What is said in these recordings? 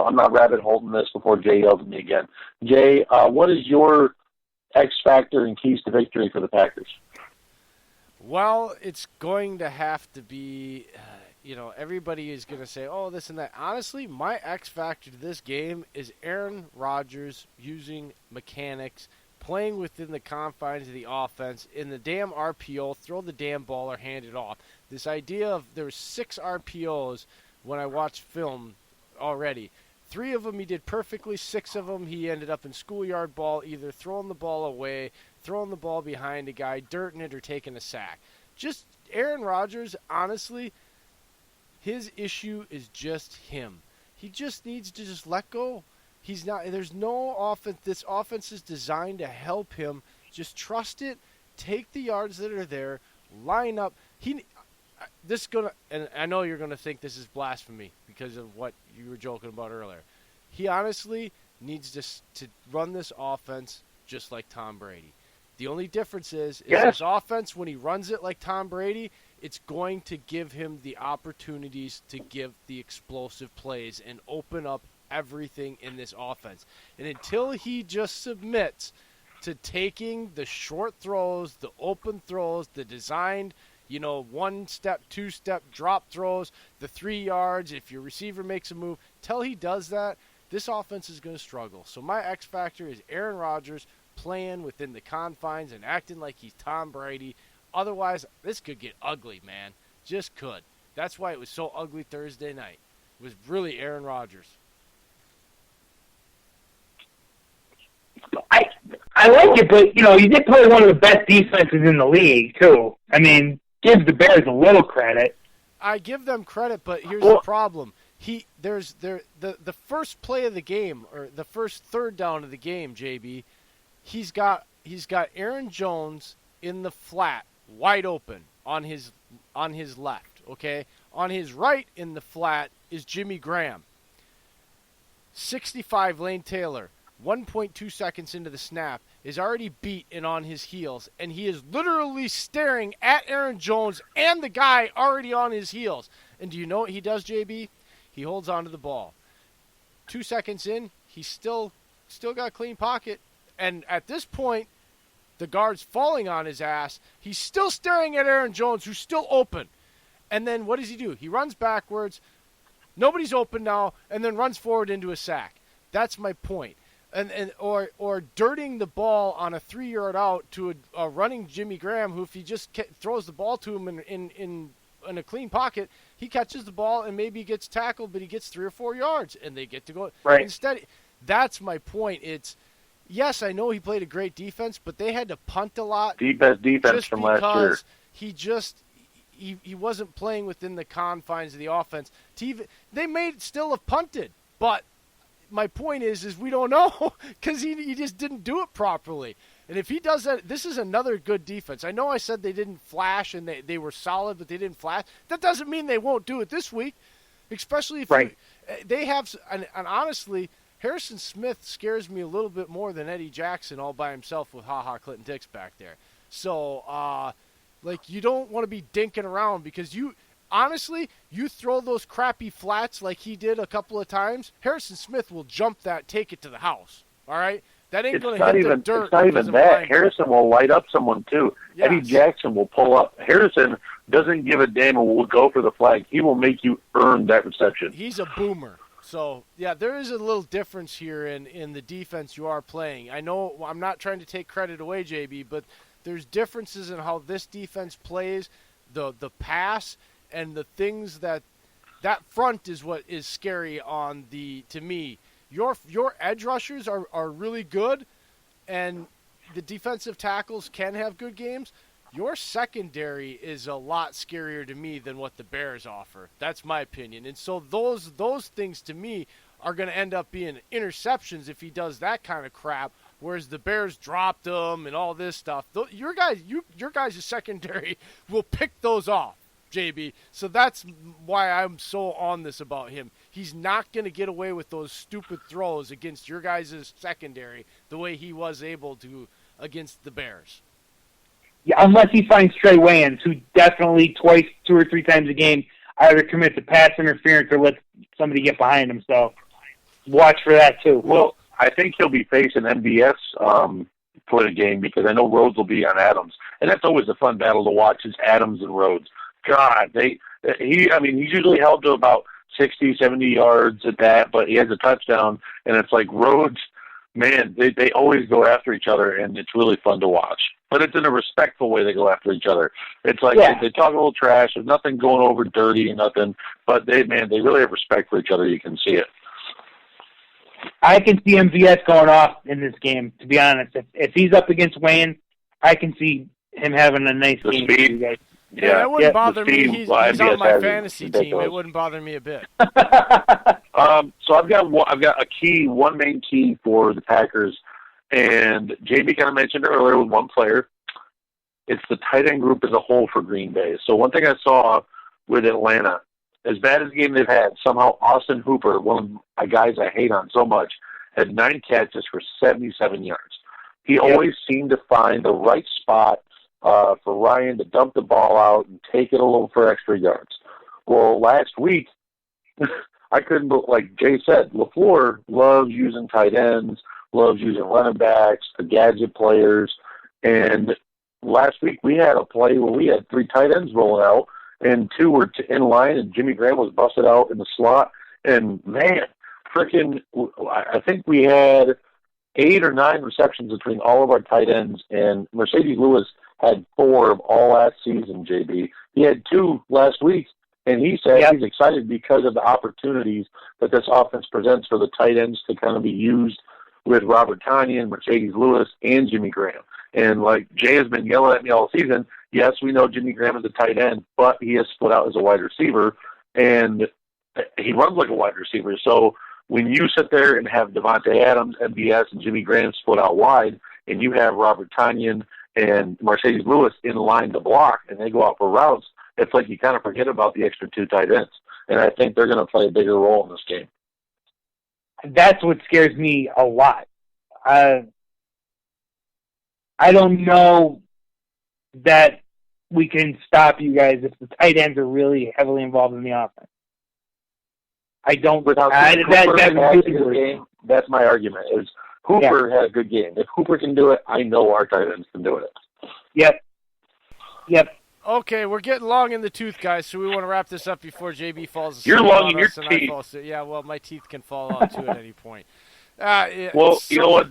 I'm not rabbit holding this before Jay yells at me again. Jay, what is your X factor and keys to victory for the Packers? Well, it's going to have to be, everybody is going to say, oh, this and that. Honestly, my X factor to this game is Aaron Rodgers using mechanics, playing within the confines of the offense, in the damn RPO, throw the damn ball or hand it off. This idea of there were 6 RPOs when I watched film already. 3 of them he did perfectly. 6 of them he ended up in schoolyard ball, either throwing the ball away, throwing the ball behind a guy, dirting it, or taking a sack. Just Aaron Rodgers, honestly, his issue is just him. He just needs to just let go. He's not. There's no offense. This offense is designed to help him. Just trust it. Take the yards that are there. Line up. And I know you're gonna think this is blasphemy because of what you were joking about earlier. He honestly needs to run this offense just like Tom Brady. The only difference is this offense, when he runs it like Tom Brady, it's going to give him the opportunities to give the explosive plays and open up everything in this offense. And until he just submits to taking the short throws, the open throws, the designed, 1-step, 2-step drop throws, the 3 yards, if your receiver makes a move, till he does that, this offense is going to struggle. So my X factor is Aaron Rodgers playing within the confines and acting like he's Tom Brady. Otherwise, this could get ugly, man. Just could. That's why it was so ugly Thursday night. It was really Aaron Rodgers. I like it, but, you did play one of the best defenses in the league, too. I mean, give the Bears a little credit. I give them credit, but here's the problem. The first play of the game, or the first third down of the game, JB, he's got Aaron Jones in the flat, wide open on his left, okay? On his right in the flat is Jimmy Graham. 65 Lane Taylor, 1.2 seconds into the snap, is already beat and on his heels, and he is literally staring at Aaron Jones and the guy already on his heels. And do you know what he does, JB? He holds onto the ball. 2 seconds in, he's still got a clean pocket, and at this point, the guard's falling on his ass. He's still staring at Aaron Jones, who's still open. And then what does he do? He runs backwards. Nobody's open now, and then runs forward into a sack. That's my point. Or dirting the ball on a 3-yard out to a running Jimmy Graham, who if he just throws the ball to him in a clean pocket, he catches the ball and maybe gets tackled, but he gets 3 or 4 yards, and they get to go. Right. Instead, that's my point. Yes, I know he played a great defense, but they had to punt a lot. The best defense from last year. He wasn't playing within the confines of the offense. They may still have punted, but my point is we don't know because he just didn't do it properly. And if he does that, this is another good defense. I know I said they didn't flash and they were solid, but they didn't flash. That doesn't mean they won't do it this week, especially if they have. And honestly, Harrison Smith scares me a little bit more than Eddie Jackson all by himself with Clinton Dix back there. So, you don't want to be dinking around because honestly, you throw those crappy flats like he did a couple of times, Harrison Smith will jump that, take it to the house. All right? That ain't going to hit the dirt. It's not even that. Harrison will light up someone, too. Yes. Eddie Jackson will pull up. Harrison doesn't give a damn and will go for the flag. He will make you earn that reception. He's a boomer. So, yeah, there is a little difference here in the defense you are playing. I know I'm not trying to take credit away, JB, but there's differences in how this defense plays, the pass, and the things that front is what is scary to me. Your edge rushers are really good, and the defensive tackles can have good games. Your secondary is a lot scarier to me than what the Bears offer. That's my opinion. And so those things to me are going to end up being interceptions if he does that kind of crap, whereas the Bears dropped them and all this stuff. Your guys' secondary will pick those off, JB. So that's why I'm so on this about him. He's not going to get away with those stupid throws against your guys' secondary the way he was able to against the Bears. Yeah, unless he finds Trey Wayans, who definitely 2 or 3 times a game either commits a pass interference or lets somebody get behind him. So, watch for that too. Well, I think he'll be facing MBS for the game because I know Rhodes will be on Adams, and that's always a fun battle to watch. Is Adams and Rhodes? God, he's usually held to about 60, 70 yards at that, but he has a touchdown, and it's like Rhodes. Man, they always go after each other, and it's really fun to watch. But it's in a respectful way they go after each other. It's like they talk a little trash. There's nothing going over dirty and nothing. But they really have respect for each other. You can see it. I can see MVS going off in this game, to be honest. If he's up against Wayne, I can see him having a nice game for you guys. Yeah, that wouldn't bother me. He's on my fantasy team. It wouldn't bother me a bit. So I've got one main key for the Packers, and JB kind of mentioned earlier with one player. It's the tight end group as a whole for Green Bay. So one thing I saw with Atlanta, as bad as the game they've had, somehow Austin Hooper, one of my guys I hate on so much, had 9 catches for 77 yards. He always seemed to find the right spot for Ryan to dump the ball out and take it a little for extra yards. Well, last week, I couldn't, like Jay said, LaFleur loves using tight ends, loves using running backs, the gadget players, and last week we had a play where we had 3 tight ends rolling out, and 2 were in line, and Jimmy Graham was busted out in the slot, and man, I think we had 8 or 9 receptions between all of our tight ends, and Mercedes Lewis had 4 of all last season, JB. He had 2 last week, and he said he's excited because of the opportunities that this offense presents for the tight ends to kind of be used with Robert Tonyan, Mercedes Lewis, and Jimmy Graham. And like Jay has been yelling at me all season, yes, we know Jimmy Graham is a tight end, but he has split out as a wide receiver, and he runs like a wide receiver. So when you sit there and have Devontae Adams, MBS, and Jimmy Graham split out wide, and you have Robert Tonyan and Mercedes Lewis in line to block, and they go out for routes, it's like you kind of forget about the extra 2 tight ends. And I think they're going to play a bigger role in this game. That's what scares me a lot. I don't know that we can stop you guys if the tight ends are really heavily involved in the offense. I don't. That's my argument. Is Hooper had a good game. If Hooper can do it, I know our tight ends can do it. Yep. Okay, we're getting long in the tooth, guys, so we want to wrap this up before JB falls asleep. You're long in your teeth. Yeah, well, my teeth can fall out, too, at any point. Well, you know what,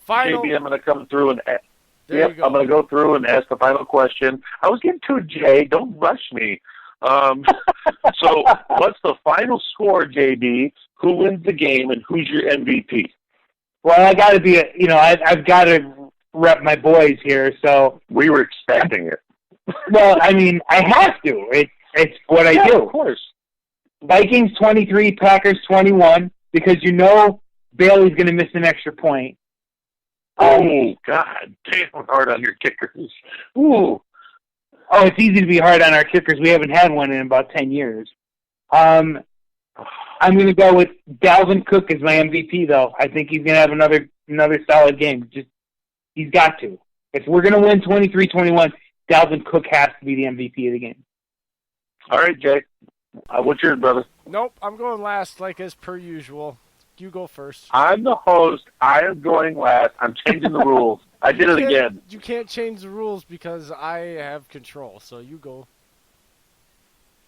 final... JB, I'm going to come through and I'm going to go through and ask the final question. I was getting to it, Jay. Don't rush me. So what's the final score, JB? Who wins the game, and who's your MVP? Well, I got to be, I've got to rep my boys here, so. We were expecting it. Well, I mean, I have to. It's what I do. Of course. Vikings 23, Packers 21, because Bailey's going to miss an extra point. Oh, God. Damn hard on your kickers. Ooh. Oh, it's easy to be hard on our kickers. We haven't had one in about 10 years. I'm going to go with Dalvin Cook as my MVP, though. I think he's going to have another solid game. He's got to. If we're going to win 23-21, Dalvin Cook has to be the MVP of the game. All right, Jay. What's yours, brother? Nope, I'm going last, like as per usual. You go first. I'm the host. I am going last. I'm changing the rules. I did it again. You can't change the rules because I have control, so you go.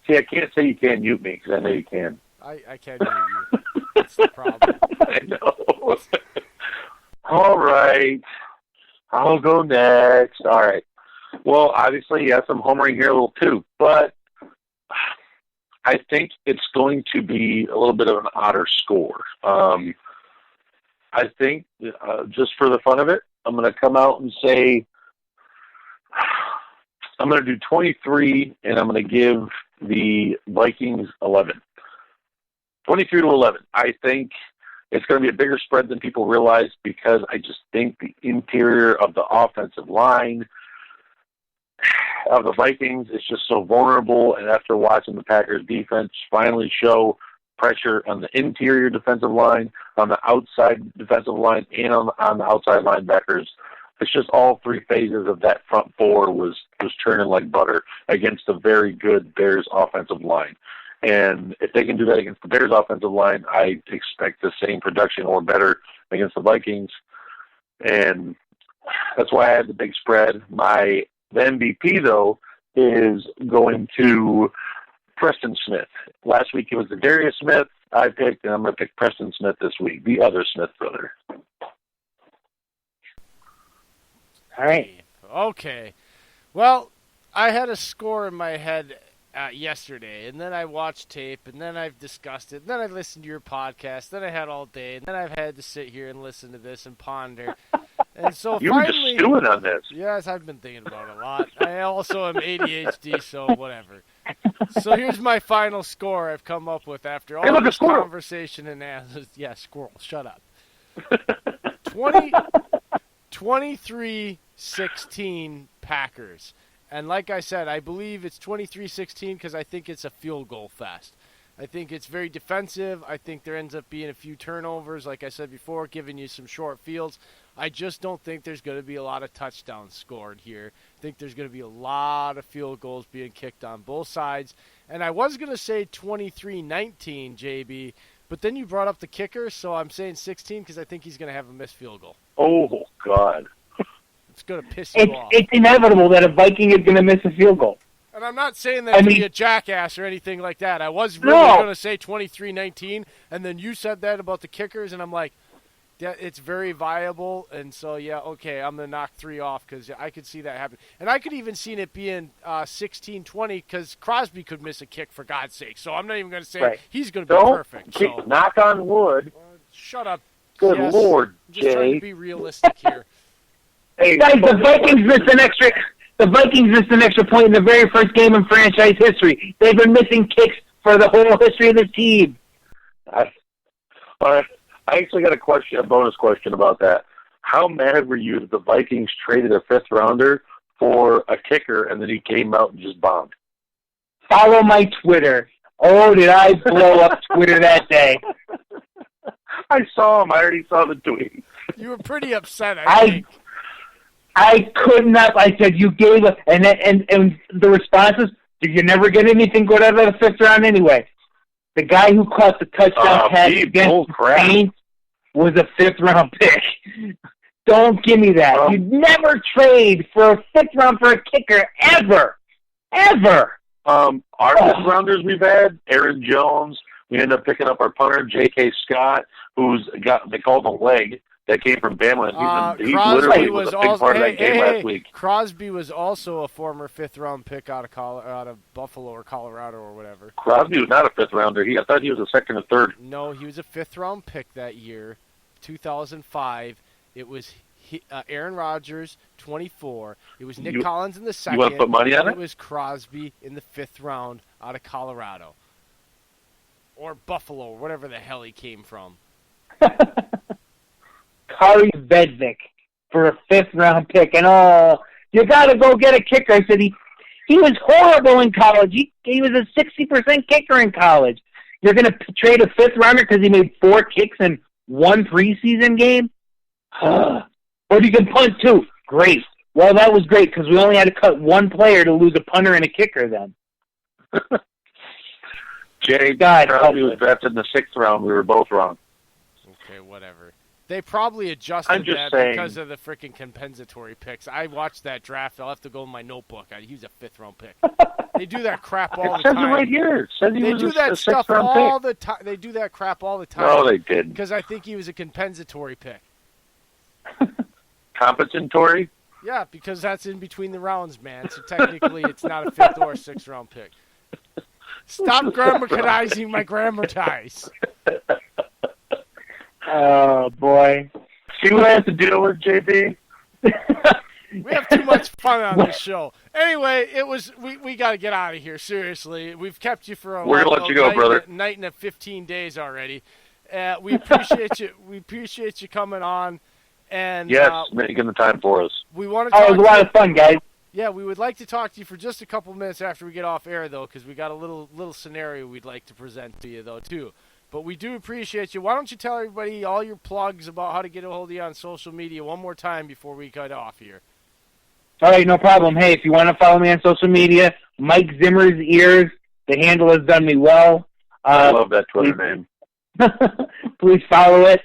See, I can't say you can't mute me because I know you can. I can't mute you. That's the problem. I know. All right. I'll go next. All right. Well, obviously, yes, I'm homering here a little too, but I think it's going to be a little bit of an odder score. I think, just for the fun of it, I'm going to come out and say I'm going to do 23, and I'm going to give the Vikings 11. 23-11. I think it's going to be a bigger spread than people realize because I just think the interior of the offensive line of the Vikings is just so vulnerable, and after watching the Packers defense finally show pressure on the interior defensive line, on the outside defensive line, and on the outside linebackers, it's just all 3 phases of that front 4 was churning like butter against a very good Bears offensive line. And if they can do that against the Bears' offensive line, I expect the same production or better against the Vikings. And that's why I had the big spread. The MVP, though, is going to Preston Smith. Last week it was the Darius Smith I picked, and I'm going to pick Preston Smith this week, the other Smith brother. All right. Okay. Well, I had a score in my head yesterday, and then I watched tape, and then I've discussed it, and then I listened to your podcast, then I had all day, and then I've had to sit here and listen to this and ponder. And so you finally, were just stewing on this. Yes, I've been thinking about it a lot. I also am ADHD, so whatever. So here's my final score I've come up with after all this conversation and answers. Yeah, squirrel, shut up. 23-16 Packers. And like I said, I believe it's 23-16 because I think it's a field goal fest. I think it's very defensive. I think there ends up being a few turnovers, like I said before, giving you some short fields. I just don't think there's going to be a lot of touchdowns scored here. I think there's going to be a lot of field goals being kicked on both sides. And I was going to say 23-19, JB, but then you brought up the kicker, so I'm saying 16 because I think he's going to have a missed field goal. Oh, God. It's going to piss you off. It's inevitable that a Viking is going to miss a field goal. And I'm not saying that to be a jackass or anything like that. I was really going to say 23-19, and then you said that about the kickers, and I'm like, yeah, it's very viable. And so, yeah, okay, I'm going to knock 3 off because I could see that happen. And I could even see it being 16-20 because Crosby could miss a kick, for God's sake. So I'm not even going to say he's going to be perfect. So. Knock on wood. Shut up. Good Lord, I'm just trying to be realistic here. Hey, guys, the Vikings missed an extra. The Vikings missed an extra point in the very first game in franchise history. They've been missing kicks for the whole history of the team. I actually got a bonus question about that. How mad were you that the Vikings traded a 5th rounder for a kicker and then he came out and just bombed? Follow my Twitter. Oh, did I blow up Twitter that day? I saw him. I already saw the tweet. You were pretty upset, I think. I could not. I said, you gave us, and the responses, you never get anything good out of the 5th round anyway. The guy who caught the touchdown pass against the Saints was a 5th round pick. Don't give me that. You'd never trade for a 5th round for a kicker, ever. Ever. Our 5th rounders we've had, Aaron Jones. We ended up picking up our punter, J.K. Scott, they called him Leg. That came from Bama. He literally was a big part of that game last week. Crosby was also a former 5th round pick out of Buffalo or Colorado or whatever. Crosby was not a 5th rounder. I thought he was a 2nd or 3rd. No, he was a 5th round pick that year, 2005. It was Aaron Rodgers, 24. It was Nick Collins in the 2nd. You want to put money on it? It was Crosby in the 5th round out of Colorado. Or Buffalo, or whatever the hell he came from. Kari Vedvik for a 5th round pick. And, you got to go get a kicker. I said he was horrible in college. He was a 60% kicker in college. You're going to trade a 5th rounder because he made 4 kicks in 1 preseason game? Or you can punt too. Great. Well, that was great because we only had to cut 1 player to lose a punter and a kicker then. Jay, Crosby was drafted in the 6th round. We were both wrong. Okay, whatever. They probably adjusted that because of the freaking compensatory picks. I watched that draft. I'll have to go in my notebook. He was a 5th round pick. They do that crap all the time. It says it right here. It says they do that stuff all the time. They do that crap all the time. No, they didn't. Because I think he was a compensatory pick. Compensatory? Yeah, because that's in between the rounds, man. So technically, it's not a 5th or 6th round pick. Stop grammatizing my grammatize. Oh, boy. See what I have to deal with, JB? We have too much fun on this show. Anyway, we got to get out of here, seriously. We've kept you for We're going to let you go, brother. Night and 15 days already. We appreciate you. We appreciate you coming on. And yes, making the time for us. We want to talk it was a lot of fun, guys. Yeah, we would like to talk to you for just a couple minutes after we get off air, though, because we got a little scenario we'd like to present to you, though, too. But we do appreciate you. Why don't you tell everybody all your plugs about how to get a hold of you on social media one more time before we cut off here? All right, no problem. Hey, if you want to follow me on social media, Mike Zimmer's Ears. The handle has done me well. I love that Twitter name. Please follow it.